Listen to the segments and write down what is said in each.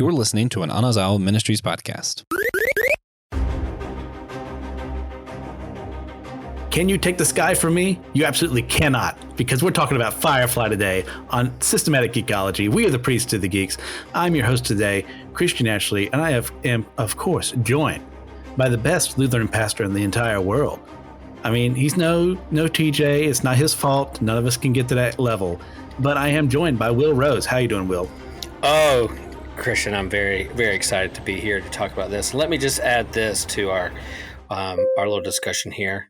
You're listening to an Anazao Ministries podcast. Can you take the sky from me? You absolutely cannot, because we're talking about Firefly today on Systematic Geekology. We are the priests of the geeks. I'm your host today, Christian Ashley, and I am, of course, joined by the best Lutheran pastor in the entire world. I mean, he's no TJ. It's not his fault. None of us can get to that level. But I am joined by Will Rose. How you doing, Will? Oh, Christian, I'm very, very excited to be here to talk about this. Let me just add this to our little discussion here.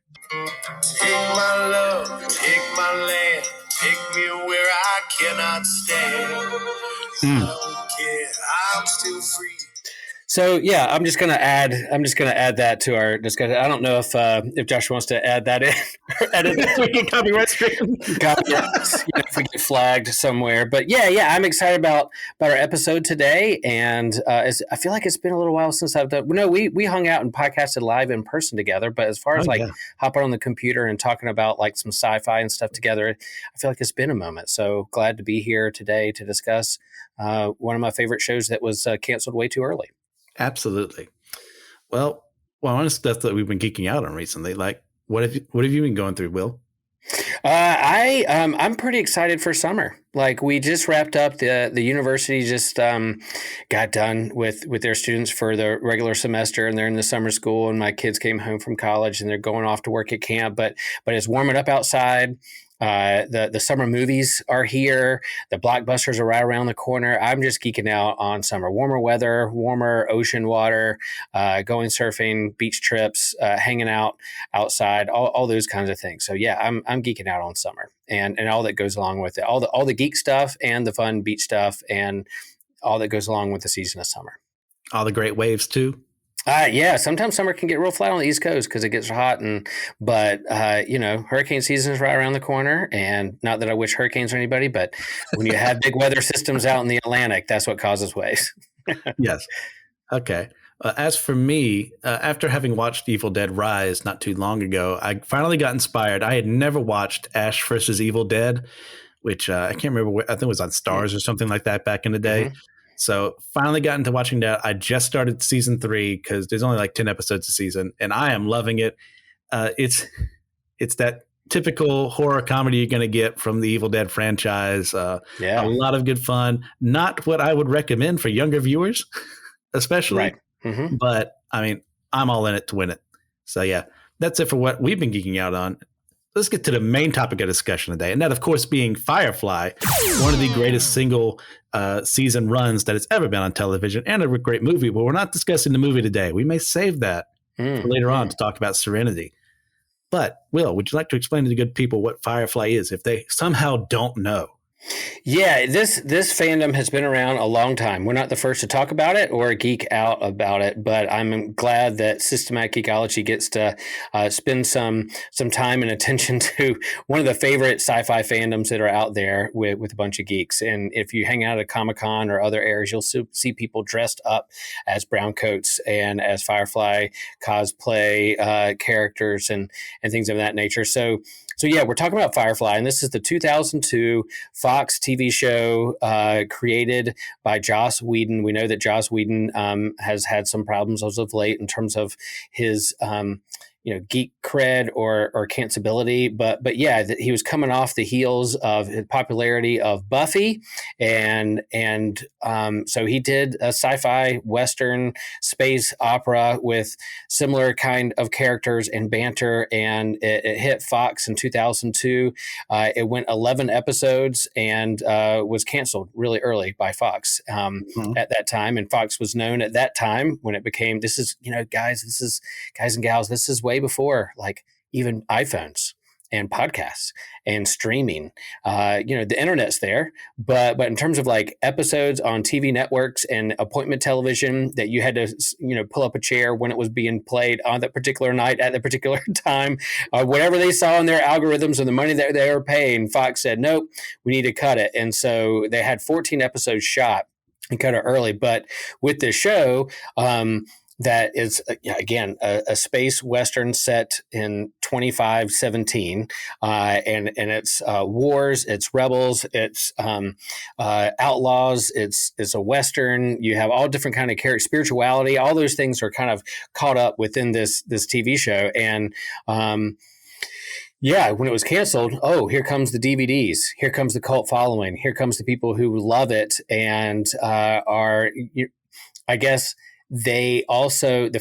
Take my love, take my land, take me where I cannot stand. I don't care, I'm still free. So yeah, I'm just gonna add that to our discussion. I don't know if Josh wants to add that in. Edit it. We can copyright straight. If we get flagged somewhere. But yeah, I'm excited about our episode today, and I feel like it's been a little while since I've done. No, we hung out and podcasted live in person together. But as far as hopping on the computer and talking about like some sci-fi and stuff together, I feel like it's been a moment. So glad to be here today to discuss one of my favorite shows that was canceled way too early. Absolutely. Well, on stuff that we've been geeking out on recently, like what have you been going through, Will? I'm pretty excited for summer. Like we just wrapped up the university just got done with their students for the regular semester, and they're in the summer school, and my kids came home from college and they're going off to work at camp, but it's warming up outside. The summer movies are here. The blockbusters are right around the corner. I'm just geeking out on summer. Warmer weather, warmer ocean water, going surfing, beach trips, hanging out outside, all those kinds of things. So yeah, I'm geeking out on summer and all that goes along with it. All the geek stuff and the fun beach stuff and all that goes along with the season of summer. All the great waves too. Yeah, sometimes summer can get real flat on the East Coast because it gets hot, but hurricane season is right around the corner. And not that I wish hurricanes on anybody, but when you have big weather systems out in the Atlantic, that's what causes waves. Yes. Okay. As for me, after having watched Evil Dead Rise not too long ago, I finally got inspired. I had never watched Ash vs. Evil Dead, which I can't remember. I think it was on Stars or something like that back in the day. Mm-hmm. So finally got into watching that. I just started season 3 because there's only like 10 episodes a season, and I am loving it. It's that typical horror comedy you're going to get from the Evil Dead franchise. A lot of good fun. Not what I would recommend for younger viewers, especially. Right. Mm-hmm. But I mean, I'm all in it to win it. So yeah, that's it for what we've been geeking out on. Let's get to the main topic of discussion today, and that, of course, being Firefly, one of the greatest single season runs that has ever been on television, and a great movie. But we're not discussing the movie today. We may save that for later on to talk about Serenity. But, Will, would you like to explain to the good people what Firefly is if they somehow don't know? Yeah, this fandom has been around a long time. We're not the first to talk about it or geek out about it, but I'm glad that Systematic Geekology gets to spend some time and attention to one of the favorite sci-fi fandoms that are out there with a bunch of geeks. And if you hang out at Comic-Con or other areas, you'll see people dressed up as brown coats and as Firefly cosplay characters and things of that nature. So yeah, we're talking about Firefly, and this is the 2002 Fox TV show created by Joss Whedon. We know that Joss Whedon has had some problems as of late in terms of his geek cred or cancelability, but yeah, he was coming off the heels of his popularity of Buffy, and so he did a sci-fi Western space opera with similar kind of characters and banter, and it hit Fox in 2002. It went 11 episodes and was canceled really early by Fox at that time, and Fox was known at that time when it became, guys and gals, this is way before like even iPhones and podcasts and streaming. The internet's there, but in terms of like episodes on TV networks and appointment television that you had to, pull up a chair when it was being played on that particular night at the particular time, whatever they saw in their algorithms and the money that they were paying, Fox said, nope, we need to cut it. And so they had 14 episodes shot and cut it early. But with this show, that is again a space western set in 2517, and it's wars, it's rebels, it's outlaws, it's a western. You have all different kind of character, spirituality, all those things are kind of caught up within this TV show. And yeah, when it was canceled, oh, here comes the DVDs. Here comes the cult following. Here comes the people who love it and I guess the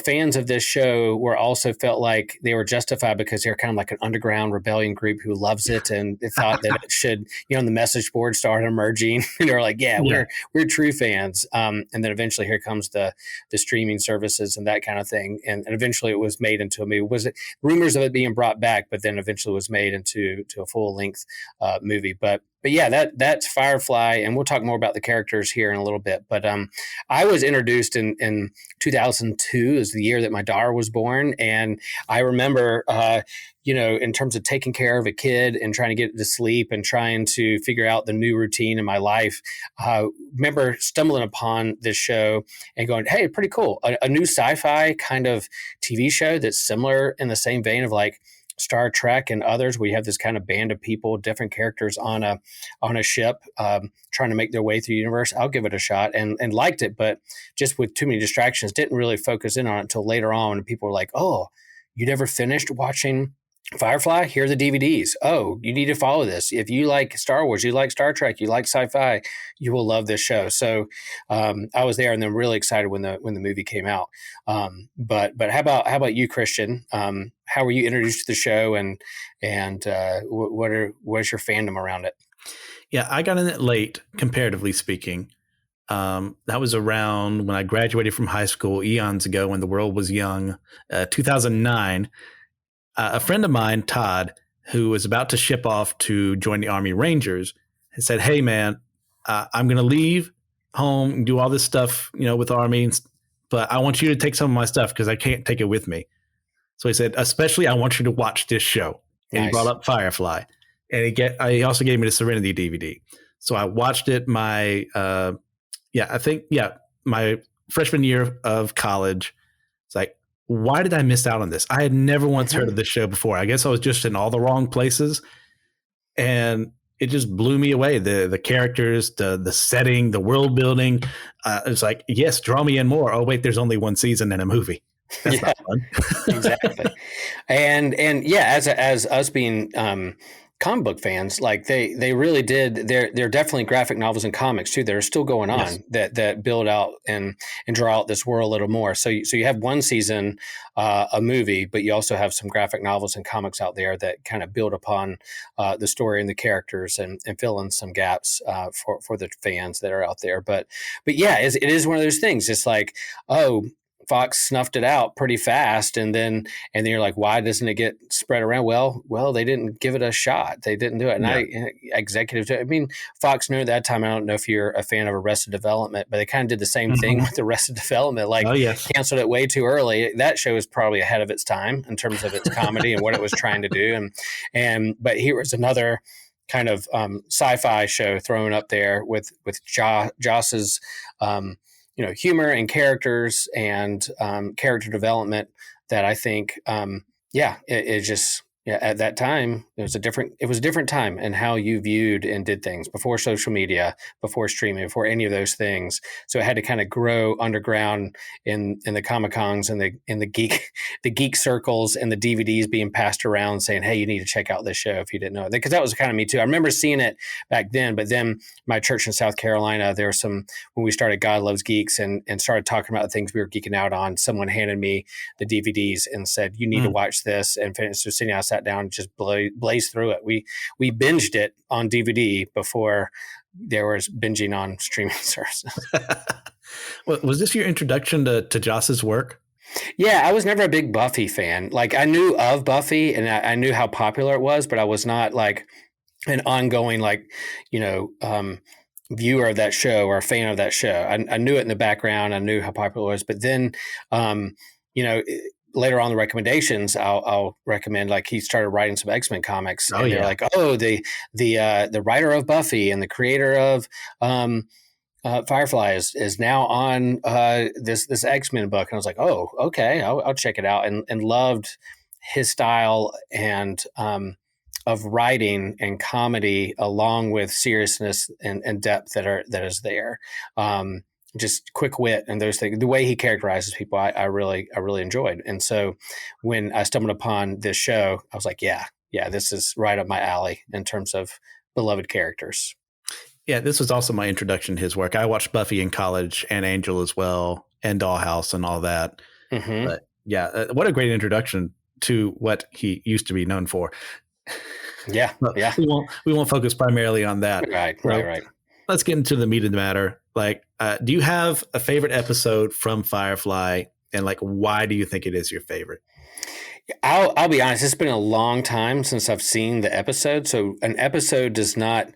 fans of this show were also felt like they were justified because they're kind of like an underground rebellion group who loves it, and they thought that it should, on the message board started emerging. And they were like, yeah, we're true fans. And then eventually here comes the streaming services and that kind of thing. And eventually it was made into a movie. Was it rumors of it being brought back, but then eventually was made into a full length movie. But yeah, that's Firefly, and we'll talk more about the characters here in a little bit. But I was introduced in 2002 is the year that my daughter was born, and I remember, in terms of taking care of a kid and trying to get it to sleep and trying to figure out the new routine in my life. Remember stumbling upon this show and going, "Hey, pretty cool! A new sci-fi kind of TV show that's similar in the same vein of like Star Trek and others, where you have this kind of band of people, different characters on a ship, trying to make their way through the universe. I'll give it a shot," and liked it, but just with too many distractions, didn't really focus in on it until later on. And people were like, "Oh, you never finished watching Firefly? Here are the DVDs. Oh, you need to follow this. If you like Star Wars, you like Star Trek, you like sci-fi, you will love this show." So I was there, and then really excited when the movie came out. But how about you, Christian? How were you introduced to the show, and what's your fandom around it? Yeah, I got in it late, comparatively speaking. That was around when I graduated from high school eons ago, when the world was young, 2009. A friend of mine, Todd, who was about to ship off to join the Army Rangers, had said, "Hey, man, I'm going to leave home and do all this stuff, with Army, but I want you to take some of my stuff because I can't take it with me." So he said, "Especially, I want you to watch this show." And He brought up Firefly, and he also gave me the Serenity DVD. So I watched it my freshman year of college. It's like, why did I miss out on this? I had never once heard of this show before. I guess I was just in all the wrong places, and it just blew me away. The characters, the setting, the world building. It's like, yes, draw me in more. Oh wait, there's only one season and a movie. That's not fun. Exactly. And yeah, as us being comic book fans, like they really did. They're definitely graphic novels and comics too that are still going on, that build out and draw out this world a little more. So you have one season, a movie, but you also have some graphic novels and comics out there that kind of build upon the story and the characters and fill in some gaps for the fans that are out there. But yeah, it is one of those things. It's like, oh, Fox snuffed it out pretty fast, and then you're like, why doesn't it get spread around? Well, they didn't give it a shot. They didn't do it. And Fox knew at that time. I don't know if you're a fan of Arrested Development, but they kind of did the same thing with Arrested Development. Like, canceled it way too early. That show is probably ahead of its time in terms of its comedy and what it was trying to do. But here was another kind of sci-fi show thrown up there with Joss's humor and characters and character development that I think, it just, at that time, it was a different time in how you viewed and did things before social media, before streaming, before any of those things. So it had to kind of grow underground in the Comic-Cons and the geek circles, and the DVDs being passed around saying, "Hey, you need to check out this show if you didn't know it." Because that was kind of me too. I remember seeing it back then, but then my church in South Carolina, there was when we started God Loves Geeks and started talking about the things we were geeking out on, someone handed me the DVDs and said, "You need to watch this." And so sitting down, sat down and just blazed through it. We binged it on DVD before there was binging on streaming services. Well, was this your introduction to Joss's work? Yeah, I was never a big Buffy fan. Like, I knew of Buffy and I knew how popular it was, but I was not like an ongoing viewer of that show or a fan of that show. I knew it in the background. I knew how popular it was, but then later on the recommendations, I'll recommend, like, he started writing some X-Men comics, and they're like, oh, the writer of Buffy and the creator of Firefly is now on this X-Men book, and I was like, oh, okay, I'll check it out, and loved his style and of writing and comedy, along with seriousness and depth that is there. Just quick wit and those things. The way he characterizes people, I really enjoyed. And so when I stumbled upon this show, I was like, yeah, this is right up my alley in terms of beloved characters. Yeah, this was also my introduction to his work. I watched Buffy in college and Angel as well, and Dollhouse and all that. Mm-hmm. But yeah, what a great introduction to what he used to be known for. Yeah, yeah. We won't focus primarily on that. Right. Let's get into the meat of the matter. Like, do you have a favorite episode from Firefly, and like, why do you think it is your favorite? I'll be honest. It's been a long time since I've seen the episode, so an episode does not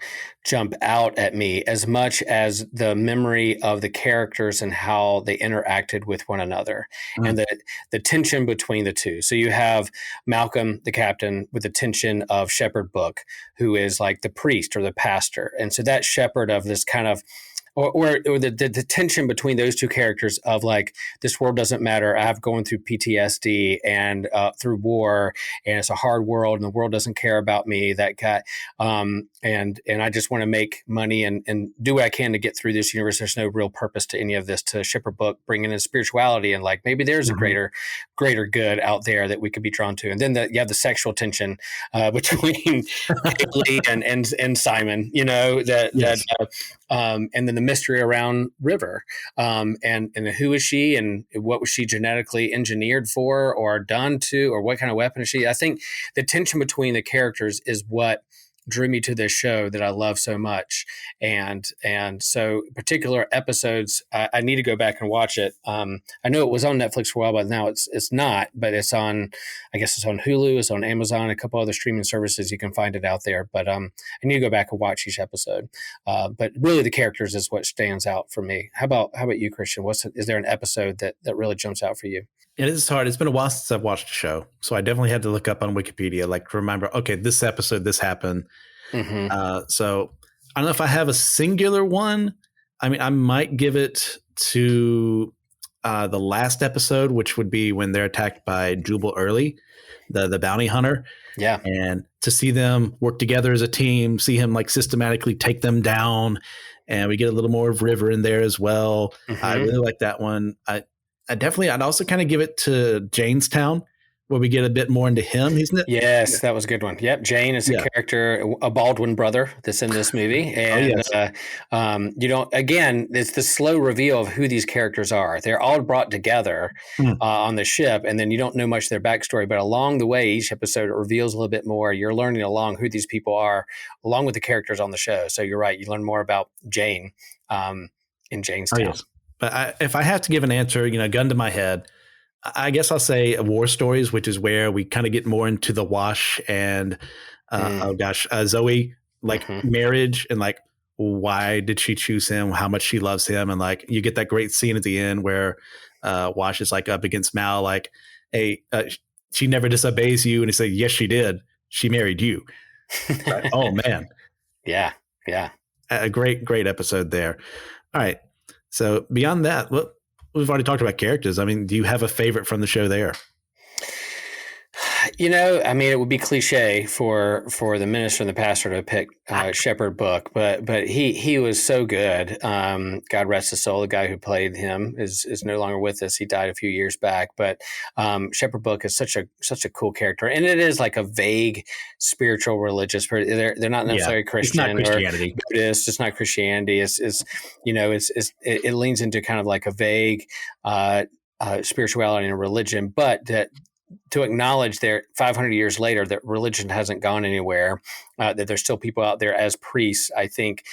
jump out at me as much as the memory of the characters and how they interacted with one another, and the tension between the two. So you have Malcolm, the captain, with the tension of Shepherd Book, who is like the priest or the pastor, and so that shepherd of this kind of or the tension between those two characters of like, this world doesn't matter. I'm going through PTSD and through war, and it's a hard world, and the world doesn't care about me. That guy, and I just want to make money and do what I can to get through this universe. There's no real purpose to any of this. To Shepherd Book, bringing in spirituality and like maybe there's a greater good out there that we could be drawn to. And then you have the sexual tension between Haley and Simon. You know and then the mystery around River, and who is she, and what was she genetically engineered for, or done to, or what kind of weapon is she? I think the tension between the characters is what drew me to this show that I love so much, and so particular episodes, I need to go back and watch it. I know it was on Netflix for a while, but now it's not. But it's on, I guess it's on Hulu, it's on Amazon, a couple other streaming services. You can find it out there. But I need to go back and watch each episode. But really, the characters is what stands out for me. How about you, Christian? Is there an episode that really jumps out for you? It is hard. It's been a while since I've watched the show, so I definitely had to look up on Wikipedia, like to remember, okay, this episode, this happened. So I don't know if I have a singular one. I mean, I might give it to the last episode, which would be when they're attacked by Jubal Early, the bounty hunter. Yeah. And to see them work together as a team, see him like systematically take them down, and we get a little more of River in there as well. I really like that one. I'd also kind of give it to Janestown, where we get a bit more into him. Yes, that was a good one. Yep. Jane is a character, a Baldwin brother that's in this movie. And, again, it's the slow reveal of who these characters are. They're all brought together on the ship, and then you don't know much of their backstory, but along the way, each episode reveals a little bit more. You're learning along who these people are, along with the characters on the show. So you're right. You learn more about Jane in Janestown. Oh, yes. But if I have to give an answer, gun to my head, I guess I'll say War Stories, which is where we kind of get more into the Wash and, Zoe, marriage, and like, why did she choose him? How much she loves him. And like, you get that great scene at the end where Wash is like up against Mal, like, hey, she never disobeys you. And he said, yes, she did. She married you. Like, oh, man. Yeah. A great episode there. All right. So beyond that, we've already talked about characters. I mean, do you have a favorite from the show there? It would be cliche for the minister and the pastor to pick Shepherd Book, but he was so good. God rest his soul. The guy who played him is no longer with us. He died a few years back. But Shepherd Book is such a cool character, and it is like a vague spiritual religious. They're not necessarily Christian or Buddhist. It's not Christianity. It leans into kind of like a vague spirituality and religion, but that. To acknowledge there 500 years later that religion hasn't gone anywhere, that there's still people out there as priests. I think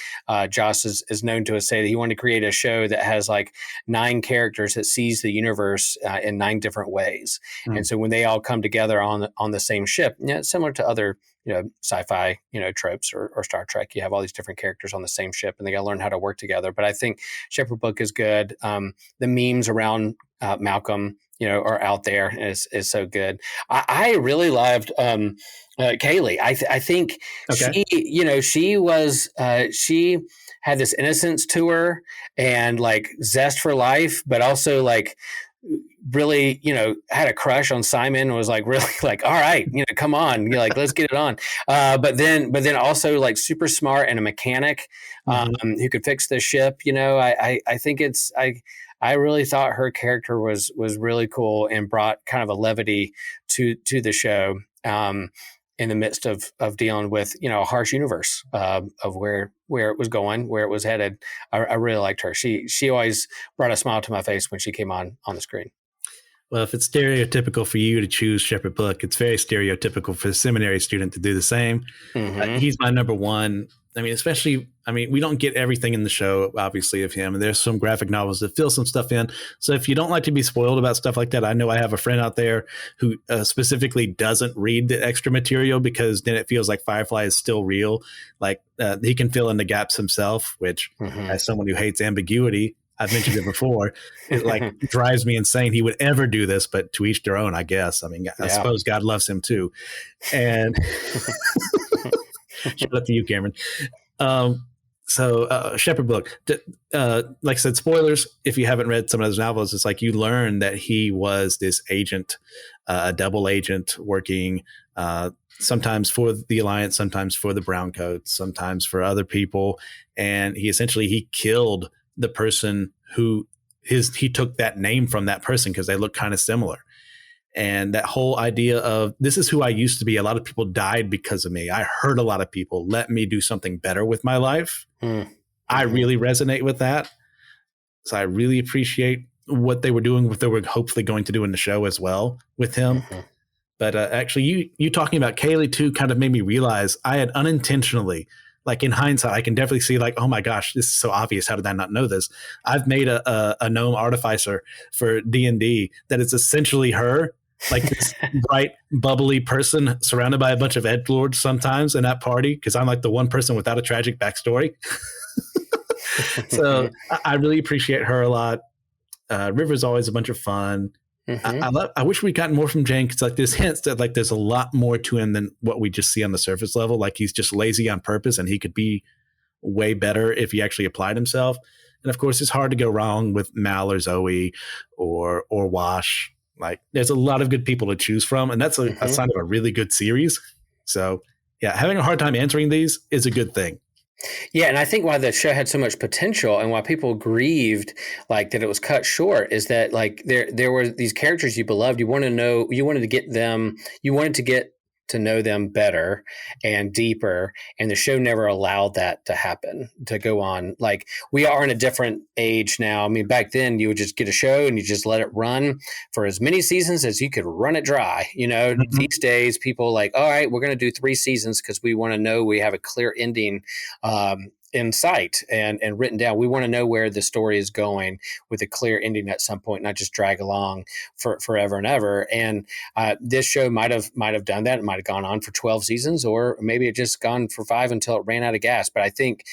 Joss is known to say that he wanted to create a show that has like 9 characters that sees the universe in 9 different ways. And so when they all come together on the same ship, similar to other sci-fi tropes or Star Trek, you have all these different characters on the same ship, and they got to learn how to work together. But I think Shepherd Book is good. The memes around Malcolm are out there is so good. I really loved Kaylee. I think she was she had this innocence to her and like zest for life, but also like really, had a crush on Simon and was like, really like, all right, come on, like, let's get it on. But then also like super smart and a mechanic who could fix the ship. I think I really thought her character was really cool and brought kind of a levity to the show. In the midst of dealing with, a harsh universe of where it was going, where it was headed. I really liked her. She always brought a smile to my face when she came on the screen. Well, if it's stereotypical for you to choose Shepherd Book, it's very stereotypical for the seminary student to do the same. He's my number one. We don't get everything in the show, obviously, of him. And there's some graphic novels that fill some stuff in. So if you don't like to be spoiled about stuff like that, I know I have a friend out there who specifically doesn't read the extra material because then it feels like Firefly is still real. Like he can fill in the gaps himself, which as someone who hates ambiguity, I've mentioned it before, it like drives me insane. He would ever do this, but to each their own, I guess. I mean, I suppose God loves him too. And shout out to you, Cameron. So Shepherd Book, like I said, spoilers. If you haven't read some of those novels, it's like you learn that he was this agent, a double agent working sometimes for the Alliance, sometimes for the Browncoats, sometimes for other people. And he killed the person who he took that name from that person because they look kind of similar. And that whole idea of this is who I used to be. A lot of people died because of me. I hurt a lot of people. Let me do something better with my life. I really resonate with that. So I really appreciate what they were doing, what they were hopefully going to do in the show as well with him. But actually, you talking about Kaylee too kind of made me realize I had unintentionally, like in hindsight, I can definitely see like, oh my gosh, this is so obvious. How did I not know this? I've made a gnome artificer for D&D that is essentially her, like this bright, bubbly person surrounded by a bunch of edgelords sometimes in that party because I'm like the one person without a tragic backstory. So I really appreciate her a lot. River's always a bunch of fun. I wish we'd gotten more from Jane because like there's hints that like there's a lot more to him than what we just see on the surface level. Like he's just lazy on purpose and he could be way better if he actually applied himself. And of course, it's hard to go wrong with Mal or Zoe or Wash. Like there's a lot of good people to choose from, and that's a sign of a really good series. So yeah, having a hard time answering these is a good thing. Yeah, and I think why the show had so much potential and why people grieved like that it was cut short is that like there were these characters you beloved. You wanted to get to know them better and deeper, and the show never allowed that to happen, to go on. Like we are in a different age now. I mean, back then you would just get a show and you just let it run for as many seasons as you could run it dry. These days people like, all right, we're going to do 3 seasons because we want to know we have a clear ending in sight and written down. We want to know where the story is going with a clear ending at some point, not just drag along for forever and ever. And this show might have done that. It might have gone on for 12 seasons, or maybe it just gone for 5 until it ran out of gas. But I think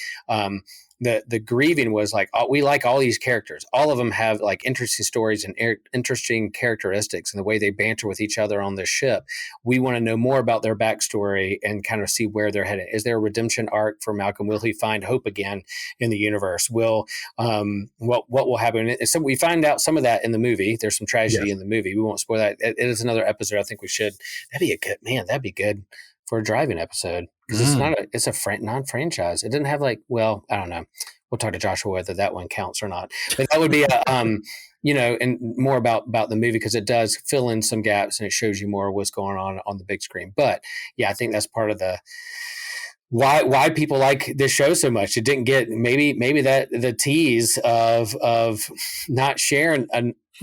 the grieving was like, we like all these characters. All of them have like interesting stories and interesting characteristics and the way they banter with each other on this ship. We want to know more about their backstory and kind of see where they're headed. Is there a redemption arc for Malcolm? Will he find hope again in the universe? What will happen? So we find out some of that in the movie. There's some tragedy in the movie. We won't spoil that. It is another episode. I think we should. That'd be good for a driving episode. Because it's a non-franchise. It didn't have like, well, I don't know. We'll talk to Joshua whether that one counts or not. But that would be and more about the movie because it does fill in some gaps and it shows you more of what's going on the big screen. But yeah, I think that's part of the why people like this show so much. It didn't get maybe that the tease of not sharing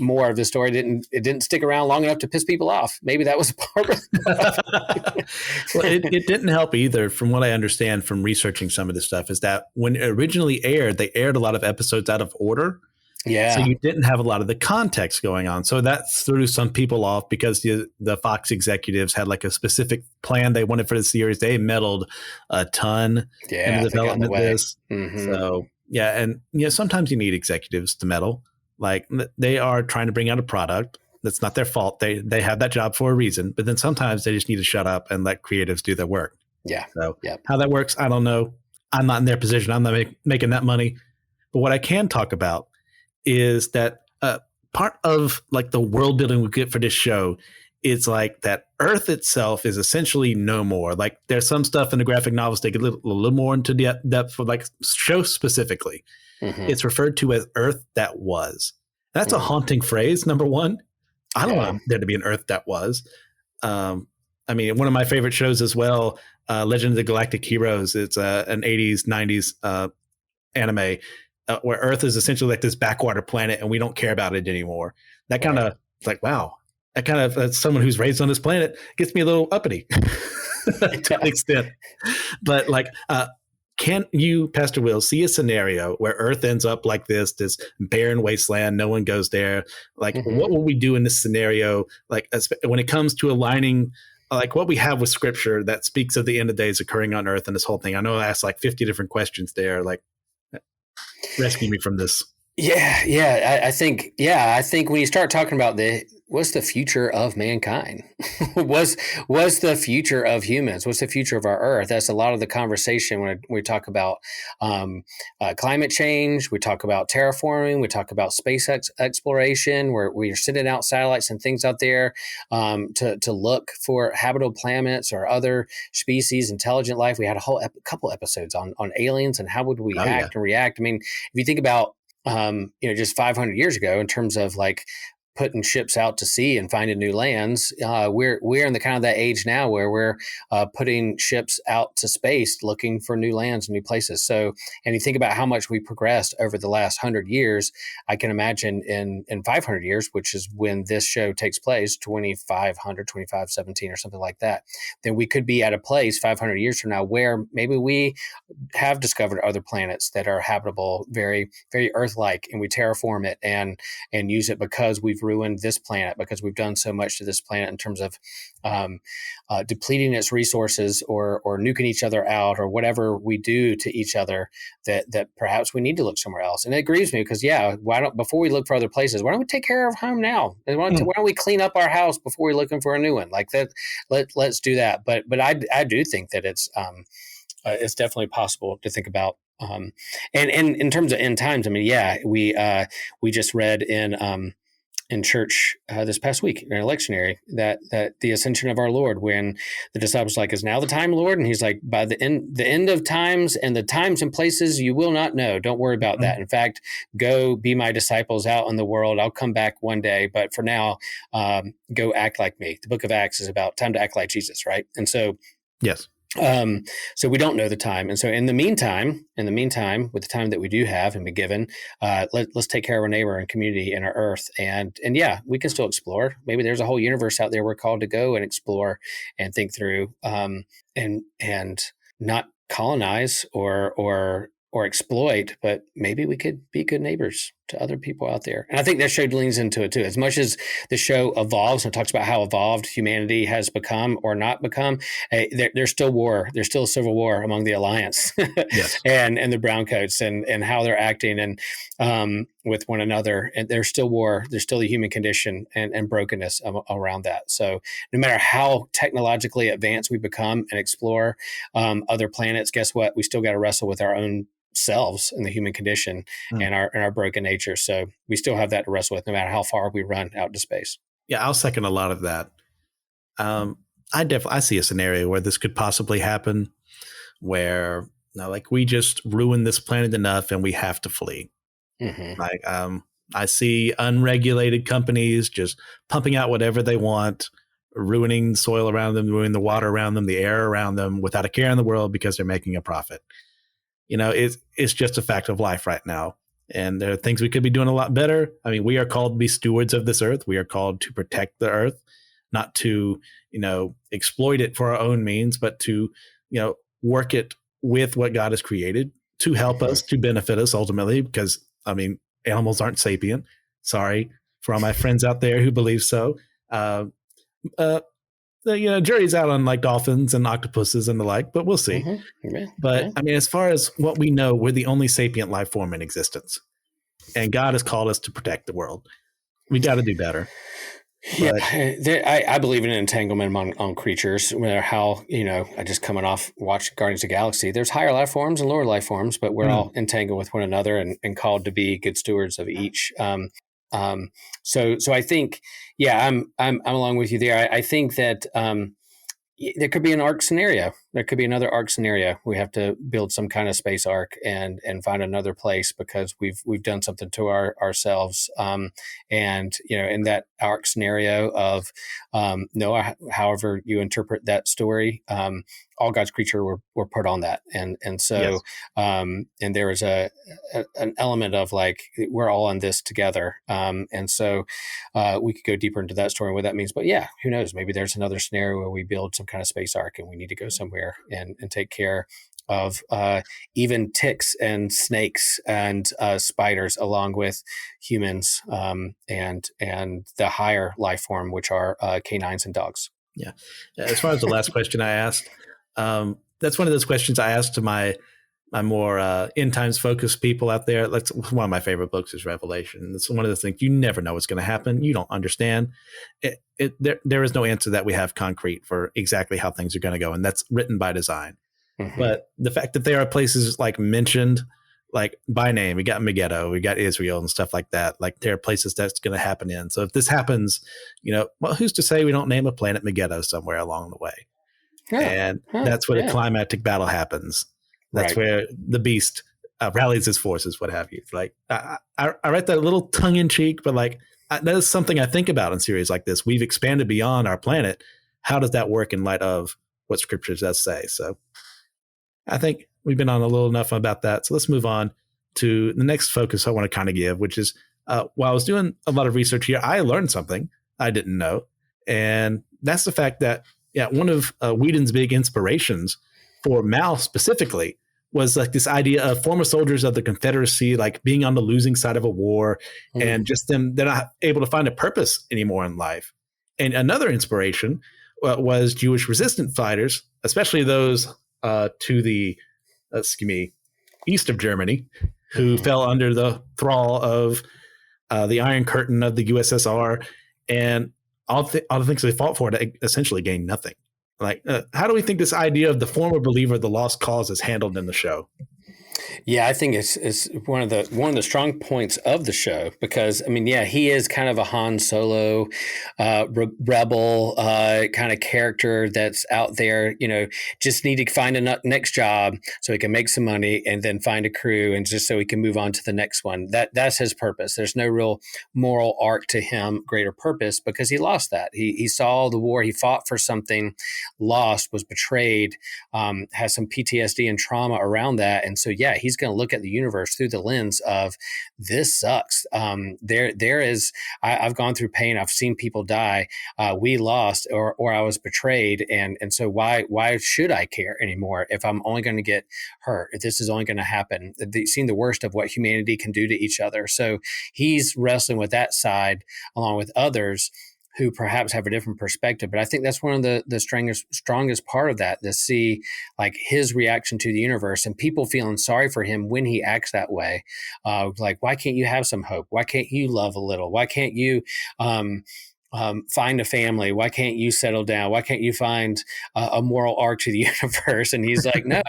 more of the story didn't stick around long enough to piss people off. Maybe that was part of it. Well, it didn't help either, from what I understand from researching some of this stuff, is that when it originally aired, they aired a lot of episodes out of order. Yeah. So you didn't have a lot of the context going on. So that threw some people off because the Fox executives had like a specific plan they wanted for the series. They meddled a ton in the development of this. So yeah. And sometimes you need executives to meddle. Like they are trying to bring out a product. That's not their fault. They have that job for a reason, but then sometimes they just need to shut up and let creatives do their work. Yeah. So how that works, I don't know. I'm not in their position. I'm not making that money. But what I can talk about is that part of like the world building we get for this show is like that Earth itself is essentially no more. Like there's some stuff in the graphic novels they get a little more into depth for like show specifically. It's referred to as Earth that was. That's a haunting phrase, number one. I don't want there to be an Earth that was. I mean, one of my favorite shows as well, Legend of the Galactic Heroes. It's an 80s, 90s anime where Earth is essentially like this backwater planet and we don't care about it anymore. That kind of like, wow, that kind of, as someone who's raised on this planet, gets me a little uppity to an extent. But like, can you, Pastor Will, see a scenario where Earth ends up like this barren wasteland, no one goes there? Like, what will we do in this scenario? Like, when it comes to aligning, like what we have with Scripture that speaks of the end of days occurring on Earth and this whole thing. I know I asked like 50 different questions there. Like, rescue me from this. I think when you start talking about what's the future of mankind? what's the future of humans? What's the future of our Earth? That's a lot of the conversation when we talk about climate change. We talk about terraforming. We talk about space exploration, where we are sending out satellites and things out there to look for habitable planets or other species, intelligent life. We had a whole couple episodes on aliens and how would we act and react. I mean, if you think about just 500 years ago in terms of like putting ships out to sea and finding new lands, we're in the kind of that age now where we're putting ships out to space looking for new lands and new places. So, and you think about how much we progressed over the last 100 years, I can imagine in 500 years, which is when this show takes place, 2517 or something like that, then we could be at a place 500 years from now where maybe we have discovered other planets that are habitable, very, very Earth-like, and we terraform it and use it because we've ruined this planet, because we've done so much to this planet in terms of depleting its resources or nuking each other out or whatever we do to each other, that perhaps we need to look somewhere else. And it grieves me because, before we look for other places, why don't we take care of home now? Why don't we clean up our house before we're looking for a new one? Like that, let's do that. But I do think that it's definitely possible to think about. And in terms of end times, I mean, we just read in church this past week in our lectionary that the ascension of our Lord, when the disciples were like, "Is now the time, Lord?" And he's like, "By the end of times and the times and places you will not know. Don't worry about that. In fact, go be my disciples out in the world. I'll come back one day, but for now, go act like me." The book of Acts is about time to act like Jesus, right? And so, yes. So we don't know the time. And so in the meantime, with the time that we do have and be given, let's take care of our neighbor and community and our Earth. And we can still explore. Maybe there's a whole universe out there we're called to go and explore and think through, and not colonize or exploit, but maybe we could be good neighbors to other people out there. And I think that show leans into it too. As much as the show evolves and talks about how evolved humanity has become or not become, there's still war. There's still a civil war among the Alliance yes. and the Browncoats and how they're acting and with one another. And there's still war. There's still the human condition and brokenness around that. So no matter how technologically advanced we become and explore other planets, guess what? We still got to wrestle with our own selves and the human condition and our broken nature. So we still have that to wrestle with no matter how far we run out into space. Yeah, I'll second a lot of that. I see a scenario where this could possibly happen where like we just ruin this planet enough and we have to flee. Like I see unregulated companies just pumping out whatever they want, ruining the soil around them, ruining the water around them, the air around them without a care in the world because they're making a profit. It's just a fact of life right now. And there are things we could be doing a lot better. I mean, we are called to be stewards of this earth. We are called to protect the earth, not to, exploit it for our own means, but to, work it with what God has created to help us, to benefit us ultimately, because, I mean, animals aren't sapient. Sorry for all my friends out there who believe so. The jury's out on like dolphins and octopuses and the like, but we'll see. I mean, as far as what we know, we're the only sapient life form in existence, and God has called us to protect the world. We got to do better. Yeah, But I believe in entanglement on creatures, no matter how, I just coming off watching Guardians of the Galaxy. There's higher life forms and lower life forms, but we're all entangled with one another and called to be good stewards of each. Um, so I think, yeah, I'm along with you there. I think that there could be an arc scenario. There could be another arc scenario. We have to build some kind of space arc and find another place because we've done something to ourselves. And in that arc scenario of Noah, however you interpret that story, all God's creature were put on that, and so and there is an element of like we're all on this together, and so we could go deeper into that story and what that means. But yeah, who knows? Maybe there's another scenario where we build some kind of space arc and we need to go somewhere and take care of even ticks and snakes and spiders, along with humans and the higher life form, which are canines and dogs. Yeah. As far as the last question I asked, that's one of those questions I asked to my more end times focused people out there. That's one of my favorite books is Revelation. It's one of the things you never know what's going to happen. You don't understand. There is no answer that we have concrete for exactly how things are going to go, and that's written by design. Mm-hmm. But the fact that there are places like mentioned, like by name, we got Megiddo, we got Israel and stuff like that. Like there are places that's going to happen in. So if this happens, well, who's to say we don't name a planet Megiddo somewhere along the way? And that's where the climactic battle happens. That's where the beast rallies his forces, what have you. Like I write that a little tongue in cheek, but like that is something I think about in series like this. We've expanded beyond our planet. How does that work in light of what scriptures does say? So I think we've been on a little enough about that. So let's move on to the next focus I want to kind of give, which is while I was doing a lot of research here, I learned something I didn't know. And that's the fact that, one of Whedon's big inspirations for Mal specifically was like this idea of former soldiers of the Confederacy, like being on the losing side of a war and just they're not able to find a purpose anymore in life. And another inspiration was Jewish resistance fighters, especially those to the, east of Germany, who fell under the thrall of the Iron Curtain of the USSR, and all the things they fought for to essentially gain nothing. Like, how do we think this idea of the former believer, the lost cause, is handled in the show? Yeah, I think it's one of the strong points of the show because he is kind of a Han Solo rebel kind of character that's out there. Just need to find a next job so he can make some money and then find a crew and just so he can move on to the next one. That's his purpose. There's no real moral arc to him, greater purpose, because he lost that. He saw the war, he fought for something, lost, was betrayed, has some PTSD and trauma around that, and so he's going to look at the universe through the lens of this sucks. There is, I've gone through pain. I've seen people die. We lost, or I was betrayed. And so why should I care anymore if I'm only going to get hurt, if this is only going to happen? Seeing the worst of what humanity can do to each other. So he's wrestling with that side along with others who perhaps have a different perspective. But I think that's one of the strongest part of that, to see like his reaction to the universe and people feeling sorry for him when he acts that way. Like, why can't you have some hope? Why can't you love a little? Why can't you find a family? Why can't you settle down? Why can't you find a moral arc to the universe? And he's like, no,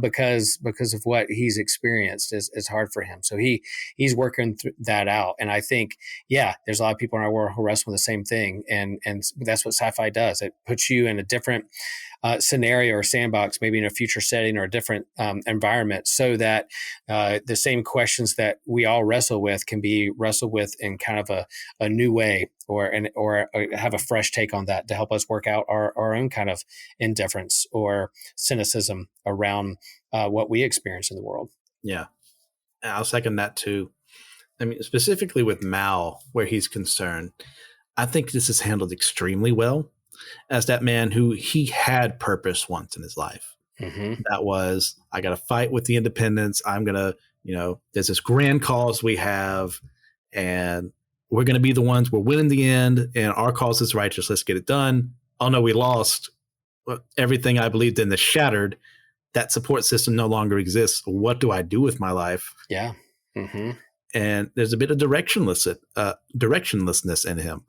because of what he's experienced is hard for him. So he's working that out. And I think, there's a lot of people in our world who wrestle with the same thing. And that's what sci-fi does. It puts you in a different scenario or sandbox, maybe in a future setting or a different environment, so that the same questions that we all wrestle with can be wrestled with in kind of a new way, or have a fresh take on that to help us work out our own kind of indifference or cynicism around what we experience in the world. Yeah, I'll second that too. I mean, specifically with Mal, where he's concerned, I think this is handled extremely well. As that man who he had purpose once in his life. Mm-hmm. That was, I got to fight with the independents. I'm going to, there's this grand cause we have, and we're going to be the ones, we're winning the end, and our cause is righteous. Let's get it done. Oh no, we lost. Everything I believed in is shattered. That support system no longer exists. What do I do with my life? Yeah. Mm-hmm. And there's a bit of directionlessness in him.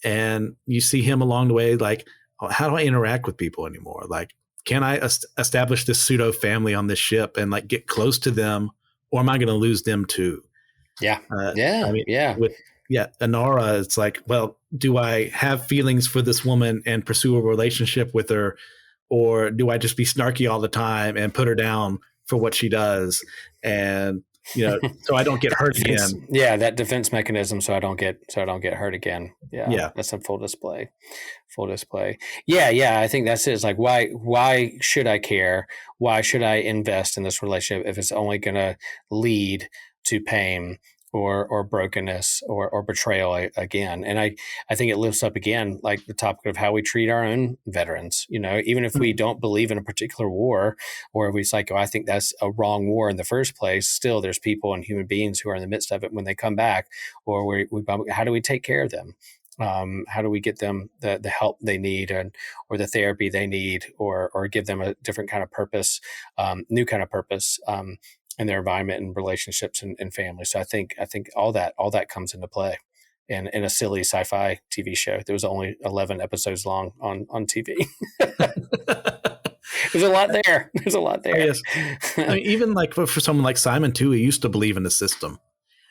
and you see him along the way, like, oh, how do I interact with people anymore? Like, can I establish this pseudo family on this ship and like get close to them, or am I going to lose them too? Yeah. I mean, Yeah. Inara, it's like, well, do I have feelings for this woman and pursue a relationship with her, or do I just be snarky all the time and put her down for what she does? And so I don't get hurt again. Yeah, that defense mechanism, so I don't get hurt again. Yeah, that's a full display. Yeah. I think that's it. It's like, why should I care? Why should I invest in this relationship if it's only going to lead to pain or brokenness or betrayal again? And I think it lifts up again, like the topic of how we treat our own veterans. Even if we don't believe in a particular war, or if we say, I think that's a wrong war in the first place, still there's people and human beings who are in the midst of it when they come back, or how do we take care of them? How do we get them the help they need or the therapy they need, or give them a different kind of purpose, new kind of purpose, in their environment and relationships and family. So I think all that comes into play in a silly sci-fi TV show. There was only 11 episodes long on TV. There's a lot there. Oh, yes. I mean, even like for someone like Simon too, he used to believe in the system.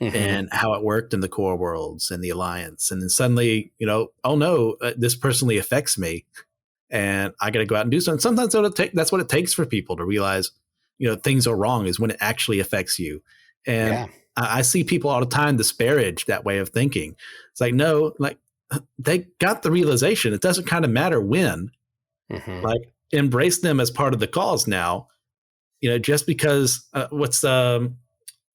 Mm-hmm. And how it worked in the core worlds and the alliance. And then suddenly, oh no, this personally affects me and I got to go out and do something. Sometimes that's what it takes for people to realize, things are wrong, is when it actually affects you. And I see people all the time disparage that way of thinking. It's like, no, like they got the realization. It doesn't kind of matter when, like embrace them as part of the cause now, just because what's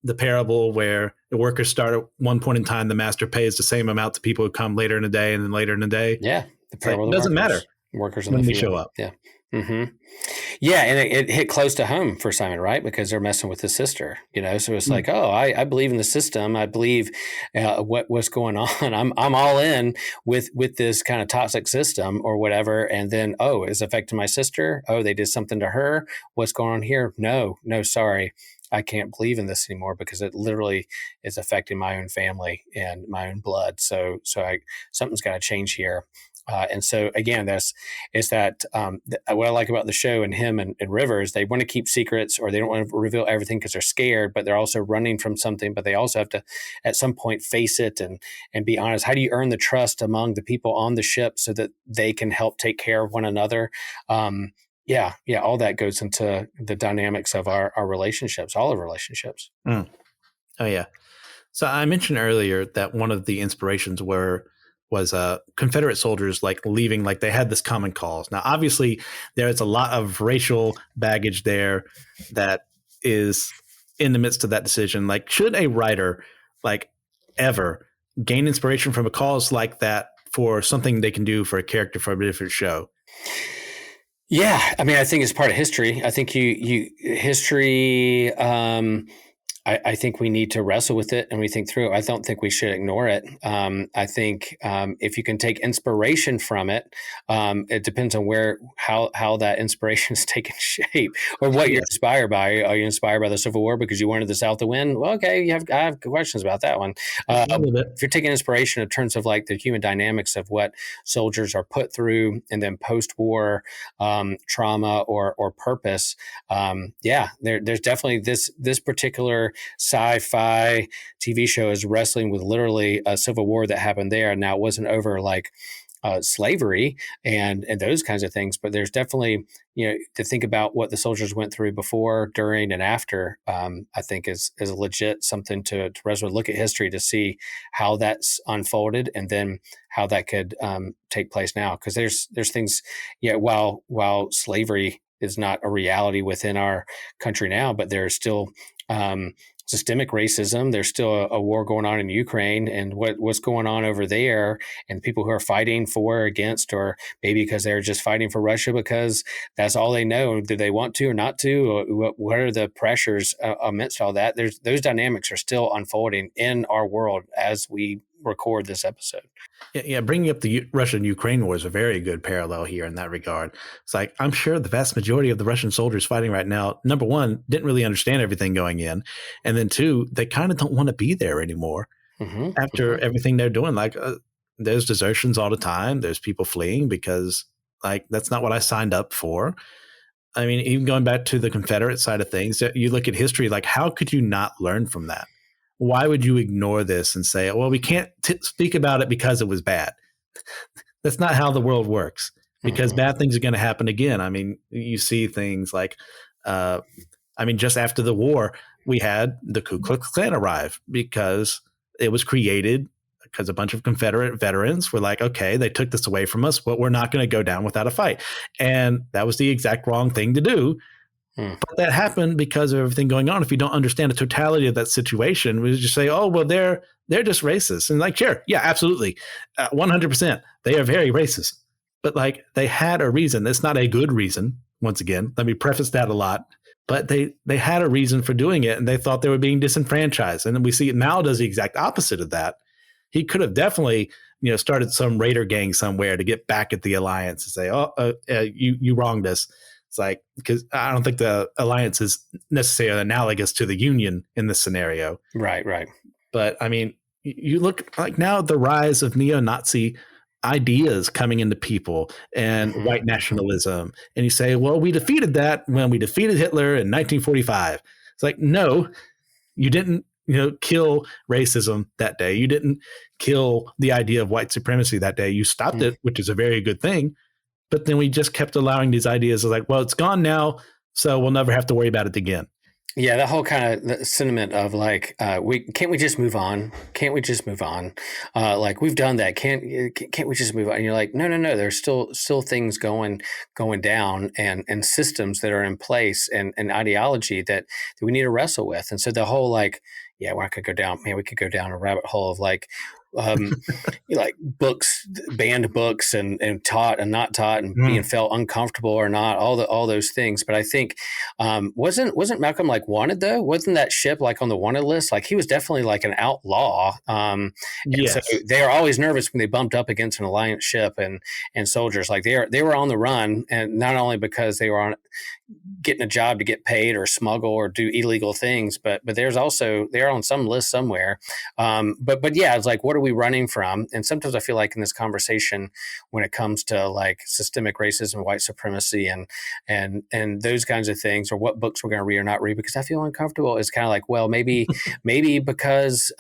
the parable where the workers start at one point in time, the master pays the same amount to people who come later in the day and then later in the day. Yeah. The parable it doesn't matter. Workers when they show up. Yeah. Mm-hmm. Yeah. And it hit close to home for Simon, right? Because they're messing with his sister, so it's like, I believe in the system. I believe what's going on. I'm all in with this kind of toxic system or whatever. And then, it's affecting my sister. They did something to her. What's going on here? No, sorry. I can't believe in this anymore because it literally is affecting my own family and my own blood. So something's got to change here. And so again, what I like about the show and him and Rivers, they want to keep secrets, or they don't want to reveal everything because they're scared, but they're also running from something, but they also have to at some point face it and be honest. How do you earn the trust among the people on the ship so that they can help take care of one another? Yeah, all that goes into the dynamics of our relationships, all of our relationships. Oh, yeah. So I mentioned earlier that one of the inspirations was Confederate soldiers like leaving, like they had this common cause. Now, obviously, there's a lot of racial baggage there that is in the midst of that decision. Like, should a writer like ever gain inspiration from a cause like that for something they can do for a character from a different show? Yeah, I mean, I think it's part of history. I think history. I think we need to wrestle with it and we think through it. I don't think we should ignore it. I think if you can take inspiration from it, it depends on how that inspiration is taking shape or what you're inspired by. Are you inspired by the Civil War because you wanted the South to win? Well, okay, I have questions about that one. If you're taking inspiration in terms of like the human dynamics of what soldiers are put through and then post-war trauma or purpose, there's definitely this particular sci-fi TV show is wrestling with literally a civil war that happened there. Now it wasn't over like slavery and those kinds of things, but there's definitely, to think about what the soldiers went through before, during, and after, I think is a legit something to wrestle with. Look at history to see how that's unfolded and then how that could take place now. Because there's things, while slavery is not a reality within our country now, but there's still systemic racism. There's still a war going on in Ukraine, and what's going on over there, and people who are fighting for or against, or maybe because they're just fighting for Russia because that's all they know. Do they want to or not to? Or what are the pressures amidst all that? Those dynamics are still unfolding in our world as we record this episode. Yeah, bringing up the Russia-Ukraine war is a very good parallel here in that regard. It's like, I'm sure the vast majority of the Russian soldiers fighting right now, number one, didn't really understand everything going in. And then two, they kind of don't want to be there anymore after everything they're doing. Like, there's desertions all the time. There's people fleeing because like that's not what I signed up for. I mean, even going back to the Confederate side of things, you look at history, like how could you not learn from that? Why would you ignore this and say, well, we can't speak about it because it was bad? That's not how the world works, because bad things are going to happen again. I mean, you see things like, just after the war, we had the Ku Klux Klan arrive because it was created because a bunch of Confederate veterans were like, okay, they took this away from us, but we're not going to go down without a fight. And that was the exact wrong thing to do. But that happened because of everything going on. If you don't understand the totality of that situation, we just say, oh, well, they're just racist. And like, sure, yeah, absolutely. 100%. They are very racist. But like they had a reason. It's not a good reason. Once again, let me preface that a lot. But they had a reason for doing it, and they thought they were being disenfranchised. And then we see Mao does the exact opposite of that. He could have definitely, started some raider gang somewhere to get back at the alliance and say, oh, you wronged us. It's like, because I don't think the alliance is necessarily analogous to the Union in this scenario. Right. But I mean, you look like now the rise of neo-Nazi ideas coming into people and white nationalism. And you say, well, we defeated that when we defeated Hitler in 1945. It's like, no, you didn't, kill racism that day. You didn't kill the idea of white supremacy that day. You stopped it, which is a very good thing. But then we just kept allowing these ideas of like, well, it's gone now, so we'll never have to worry about it again. Yeah, the whole kind of sentiment of like, can't we just move on? Can't we just move on? Like we've done that. Can't we just move on? And you're like, no. There's still things going down and systems that are in place and ideology that we need to wrestle with. And so the whole like, yeah, we could go down a rabbit hole of like, like books, banned books and taught and not taught and being felt uncomfortable or not, all those things. But I think wasn't Malcolm like wanted though? Wasn't that ship like on the wanted list? Like he was definitely like an outlaw. Yes. So they are always nervous when they bumped up against an alliance ship and soldiers. Like they were on the run, and not only because they were on getting a job to get paid or smuggle or do illegal things, but there's also they're on some list somewhere. But yeah, it's like, what are we running from? And sometimes I feel like in this conversation, when it comes to like systemic racism, white supremacy, and those kinds of things, or what books we're going to read or not read, because I feel uncomfortable, it's kind of like, well, maybe because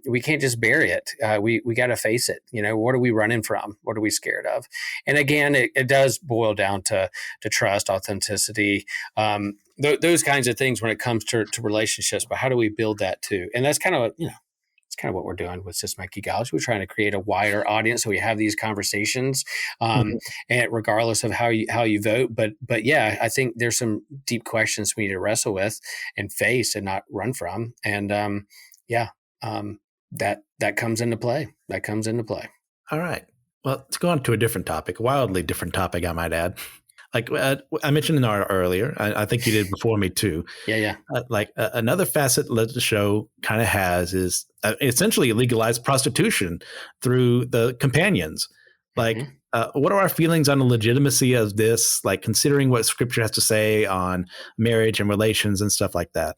we can't just bury it. We got to face it. What are we running from? What are we scared of? And again, it does boil down to trust, authenticity, those kinds of things when it comes to relationships. But how do we build that too? And that's kind of it's kind of what we're doing with Systematic Geekology. We're trying to create a wider audience so we have these conversations, and regardless of how you vote. But yeah, I think there's some deep questions we need to wrestle with and face and not run from. And that comes into play. All right. Well, let's go on to a different topic, a wildly different topic, I might add. Like I mentioned in our earlier, I think you did before me too. Yeah. Another facet that the show kind of has is essentially legalized prostitution through the companions. Like, what are our feelings on the legitimacy of this? Like, considering what Scripture has to say on marriage and relations and stuff like that.